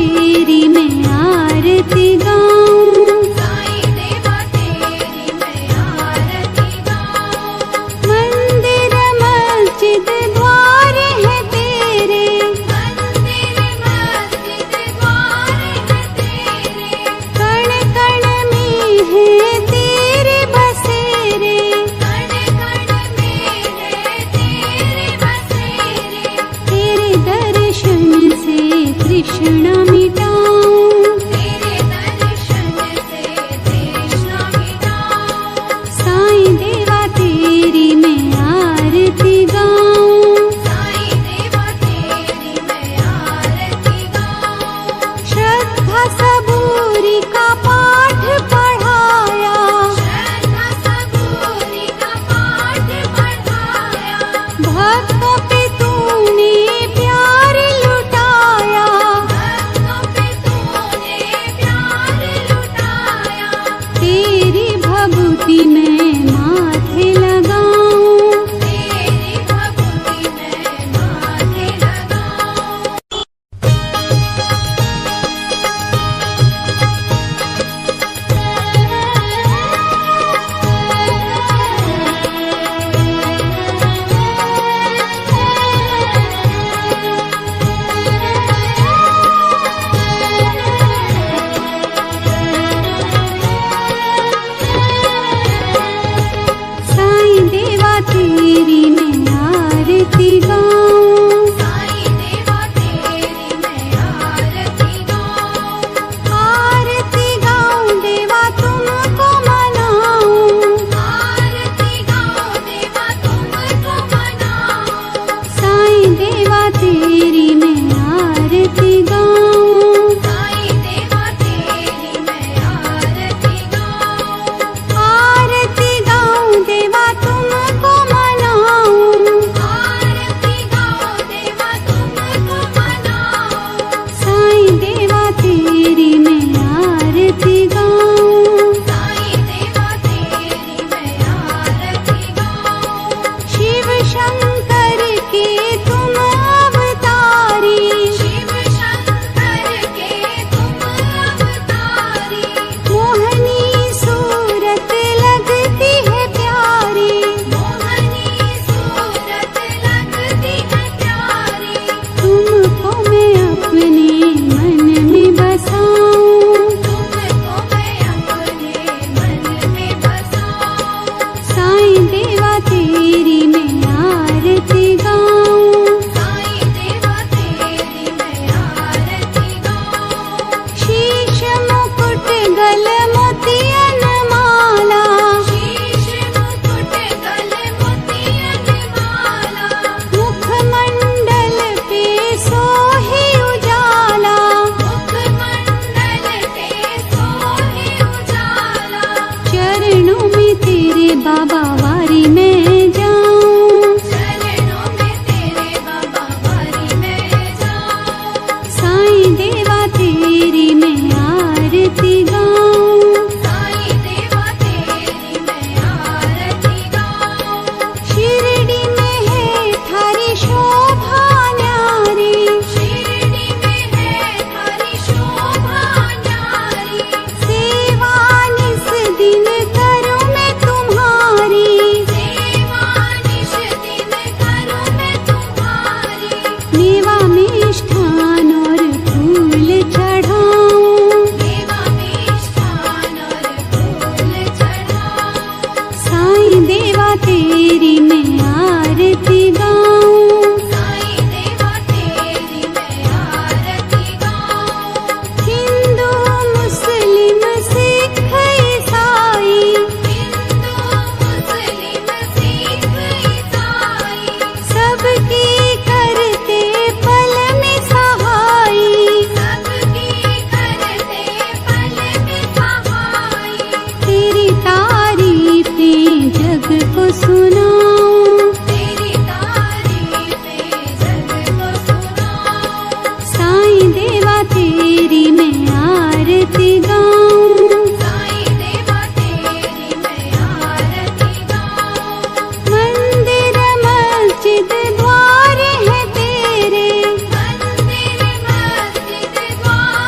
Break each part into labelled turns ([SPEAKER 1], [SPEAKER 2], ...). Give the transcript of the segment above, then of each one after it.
[SPEAKER 1] तेरी मैं आरती गाऊं,
[SPEAKER 2] साईं देवा तेरी मैं आरती गाऊं।
[SPEAKER 1] मंदिर मस्जिद द्वार है तेरे,
[SPEAKER 2] मंदिर मस्जिद द्वार है तेरे,
[SPEAKER 1] कण कण में है तेरे बसेरे,
[SPEAKER 2] कण कण में है तेरे बसेरे।
[SPEAKER 1] तेरे दर्शन से तृष्णा मिटाऊं,
[SPEAKER 2] तेरे दर्शन से तृष्णा मिटाऊं।
[SPEAKER 1] साईं देवा तेरी मैं आरती गाऊं,
[SPEAKER 2] साईं देवा तेरी मैं आरती गाऊं।
[SPEAKER 1] श्रद्धा सबूरी का पाठ पढ़ाया,
[SPEAKER 2] श्रद्धा सबूरी का पाठ पढ़ाया,
[SPEAKER 1] भक्तों पे तूने प्यार लुटाया,
[SPEAKER 2] भक्तों पे तूने प्यार लुटाया।
[SPEAKER 1] तेरी भभूति मैं माथे लगाऊं,
[SPEAKER 2] तेरी भक्ति मैं माथे लगाऊं।
[SPEAKER 1] साईं देवा तेरी मैं आरती गाऊं,
[SPEAKER 2] साईं देवा तेरी मैं आरती गाऊं।
[SPEAKER 1] आरती गाऊं देवा तुमको मनाऊं,
[SPEAKER 2] आरती गाऊं देवा तुमको मनाऊं।
[SPEAKER 1] साईं देवा तेरी मैं आरती गाऊं,
[SPEAKER 2] साईं देवा तेरी मैं आरती गाऊं।
[SPEAKER 1] आरती गाऊं देवा तुमको मनाऊं,
[SPEAKER 2] आरती गाऊं देवा तुमको मनाऊं।
[SPEAKER 1] साईं देवा तेरी मैं आरती गाऊं,
[SPEAKER 2] साईं देवा तेरी मैं आरती गाऊं।
[SPEAKER 1] शिव शंकर के तुम अवतारी,
[SPEAKER 2] शिव शंकर के तुम अवतारी,
[SPEAKER 1] मोहनी सूरत लगती है प्यारी,
[SPEAKER 2] मोहनी सूरत लगती है प्यारी।
[SPEAKER 1] तुमको मैं अपने मन में बसाऊं,
[SPEAKER 2] तुमको मैं अपने मन में बसाऊं।
[SPEAKER 1] साईं देवा तेरी मैं आरती गाऊं,
[SPEAKER 2] साईं देवा तेरी मैं आरती गाऊं।
[SPEAKER 1] शीश मुकुट गल मोतियन माला,
[SPEAKER 2] शीश मुकुट गल मोतियन माला,
[SPEAKER 1] मुखमंडल पे सोहे उजाला,
[SPEAKER 2] मुखमंडल पे सोहे उजाला।
[SPEAKER 1] चरणों में तेरे बाबा वारी मैं जाऊं,
[SPEAKER 2] चरणों में तेरे बाबा वारी मैं जाऊं।
[SPEAKER 1] साईं देवा तेरी मैं आरती गाऊं,
[SPEAKER 2] साईं देवा तेरी मैं आरती गाऊं।
[SPEAKER 1] शिरडी में है थारी शोभा न्यारी,
[SPEAKER 2] शिरडी में है थारी शोभा न्यारी,
[SPEAKER 1] सेवा निस दिन करूं मैं तुम्हारी,
[SPEAKER 2] सेवा निश दिन करूं मैं तुम्हारी।
[SPEAKER 1] मेवा मिष्ठान और फूल चढ़ाऊं,
[SPEAKER 2] देवा मिष्ठान और फूल चढ़ाऊं।
[SPEAKER 1] साईं देवा तेरी मैं आरती गाऊं,
[SPEAKER 2] साईं देवा तेरी मैं आरती गाऊं।
[SPEAKER 1] हिंदू मुस्लिम सिख ईसाई,
[SPEAKER 2] हिंदू मुस्लिम सिख ईसाई,
[SPEAKER 1] सबकी करते पल में सहाई,
[SPEAKER 2] सबकी करते पल में सहाई।
[SPEAKER 1] तेरी तारीफें जग को सुनाऊं,
[SPEAKER 2] तेरी तारीफें जग को सुनाऊं।
[SPEAKER 1] साईं देवा तेरी मैं आरती गाऊं,
[SPEAKER 2] साईं देवा तेरी मैं आरती गाऊं।
[SPEAKER 1] मंदिर मस्जिद द्वार है तेरे,
[SPEAKER 2] मंदिर मस्जिद द्वार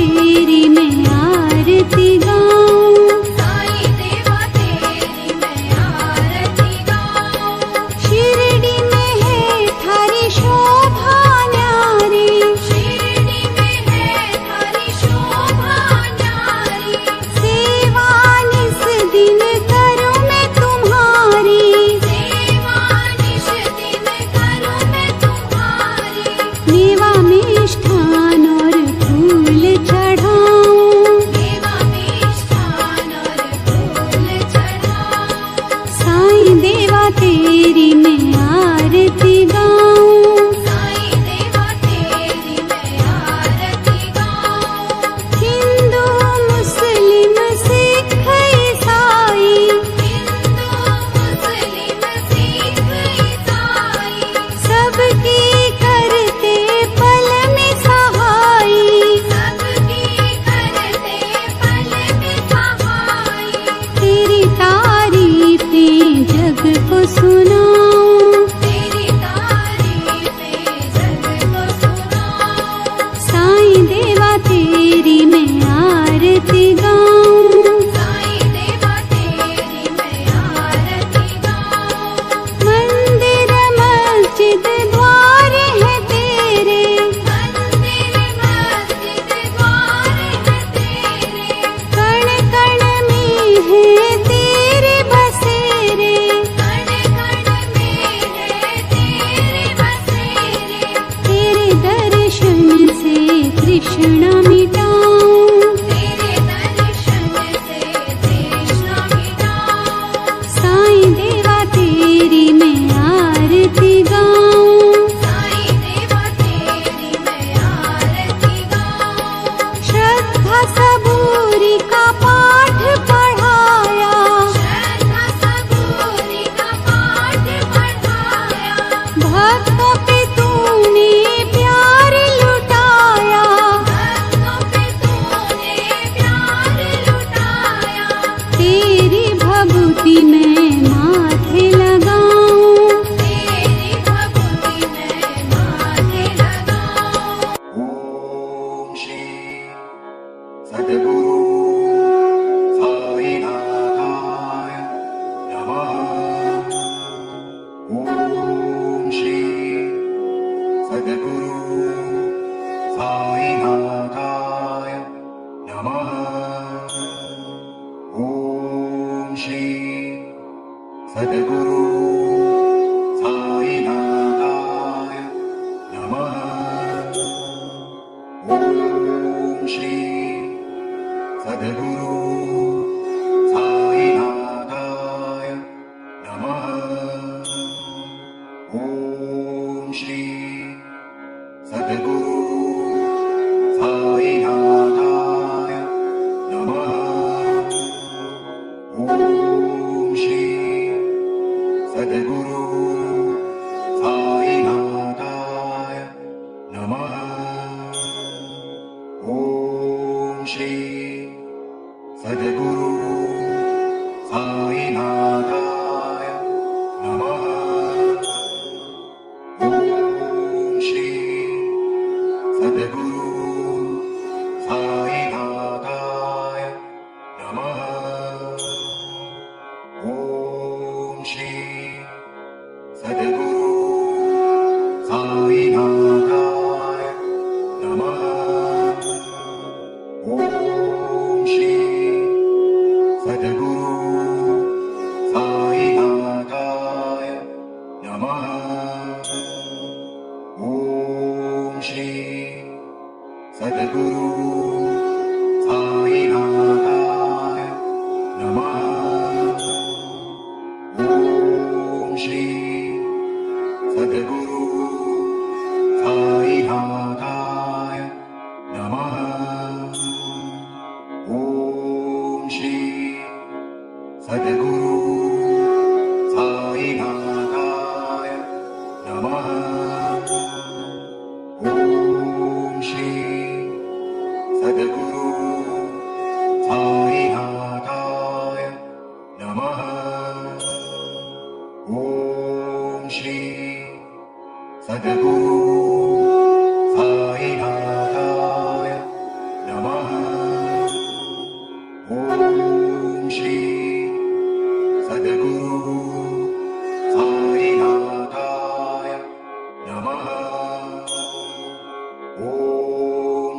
[SPEAKER 1] तेरी मैं आरती गाऊं।
[SPEAKER 2] साईं देवा तेरी मैं आरती गाऊं।
[SPEAKER 1] शिरडी में है थारी शोभा न्यारी,
[SPEAKER 2] शिरडी में है थारी शोभा न्यारी।
[SPEAKER 1] सेवा निस दिन करूं मैं तुम्हारी।
[SPEAKER 2] सेवा निश दिन करूं मैं तुम्हारी।
[SPEAKER 1] मेवा मिष्ठान और फूल चढ़ाऊं।
[SPEAKER 2] देवा मिष्ठान और फूल चढ़ाऊं।
[SPEAKER 1] साईं देवा तेरी मैं आरती गाऊं।
[SPEAKER 2] साईं देवा तेरी मैं आरती गाऊं।
[SPEAKER 1] हिंदू मुस्लिम सिख ईसाई,
[SPEAKER 2] हिंदू मुस्लिम सिख ईसाई।
[SPEAKER 1] सबकी करते पल में सहाई।
[SPEAKER 2] सबकी करते पल में सहाई।
[SPEAKER 1] तेरी तारीफें जग को सुनाऊं।
[SPEAKER 2] तेरी तारीफें जग को सुनाऊं।
[SPEAKER 1] साईं देवा तेरी मैं आरती गाऊं।
[SPEAKER 2] साईं देवा तेरी मैं आरती गाऊं।
[SPEAKER 1] मंदिर मस्जिद द्वार है तेरे,
[SPEAKER 2] मंदिर मस्जिद द्वार है तेरे।
[SPEAKER 1] कण कण में है तेरे बसेरे।
[SPEAKER 2] कण कण में है तेरे बसेरे।
[SPEAKER 1] तेरे दर्शन से तृष्णा मिटाऊं।
[SPEAKER 2] तेरे दर्शन से तृष्णा मिटाऊं।
[SPEAKER 1] साईं देवा तेरी मैं आरती गाऊं।
[SPEAKER 2] साईं देवा तेरी मैं आरती गाऊं।
[SPEAKER 1] श्रद्धा सबूरी का पाठ पढ़ाया,
[SPEAKER 2] श्रद्धा सबूरी का पाठ पढ़ाया।
[SPEAKER 1] भक्तों पे तूने प्यार लुटाया।
[SPEAKER 2] भक्तों पे तूने प्यार लुटाया।
[SPEAKER 1] तेरी भभूति मैं माथे लगाऊं।
[SPEAKER 2] तेरी भक्ति मैं माथे लगाऊं।
[SPEAKER 3] ओम श्री सद्गुरु साईनाथाय नमः। ओम श्री सद्गुरु साईनाथाय नमः। ओम श्री सद्गुरु साईनाथाय नमः। ओम श्री सद्गुरु साईनाथाय नमः। ओम श्री सद्गुरु साईनाथाय नमः। ओम श्री सद्गुरु साईनाथाय नमः। ओम श्री सद्गुरु साईनाथाय नमः। ओम श्री सद्गुरु साईनाथाय नमः। ओम श्री सद्गुरु साईनाथाय नमः। ओम श्री सद्गुरु साईनाथाय नमः। ओम श्री सद्गुरु साईनाथाय नमः। ओम श्री सद्गुरु साईनाथाय नमः। ओम श्री सद्गुरु साईनाथाय नमः। ओम श्री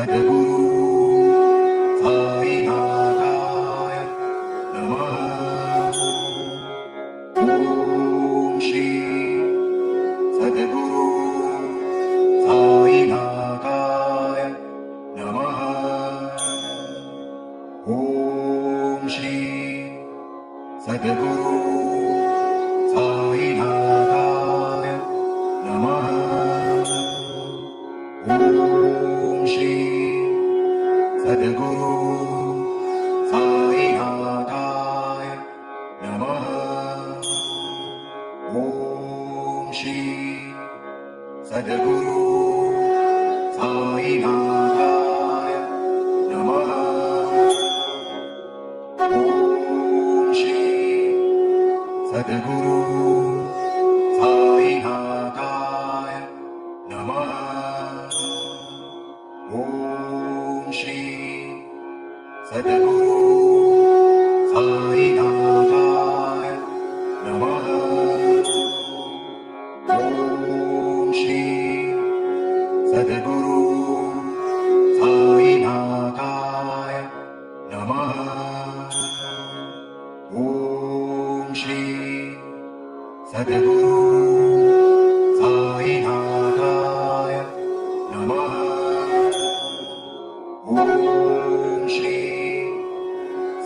[SPEAKER 3] सद्गुरु साईनाथाय नमः। ॐ श्री सद्गुरु साईनाथाय नमः। ॐ श्री सद्गुरु साईनाथाय नमः। ॐ श्री सद्गुरु साईनाथाय नमः। ॐ श्री सद्गुरु साईनाथाय नमः। ॐ श्री सद्गुरु साईनाथाय नमः। ॐ श्री सद्गुरु साईनाथाय नमः। ॐ श्री सद्गुरु साईनाथाय नमः। ॐ श्री सद्गुरु साईनाथाय नमः। ॐ श्री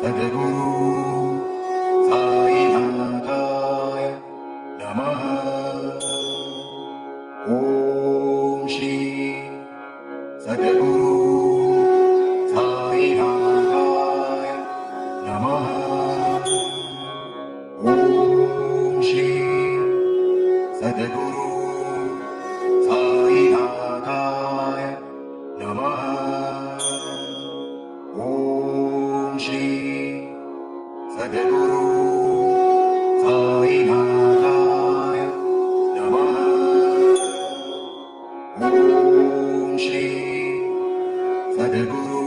[SPEAKER 3] सद्गुरु साईनाथाय नमः। ॐ श्री सद्गुरु साईनाथाय नमः। ॐ श्री सद्गुरु साईनाथाय नमः। ॐ श्री सद्गुरु साईनाथाय नमः। ॐ श्री सद्गुरु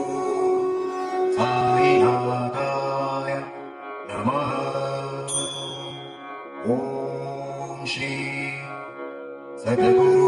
[SPEAKER 3] साईनाथाय नमः। ॐ श्री सद्गुरु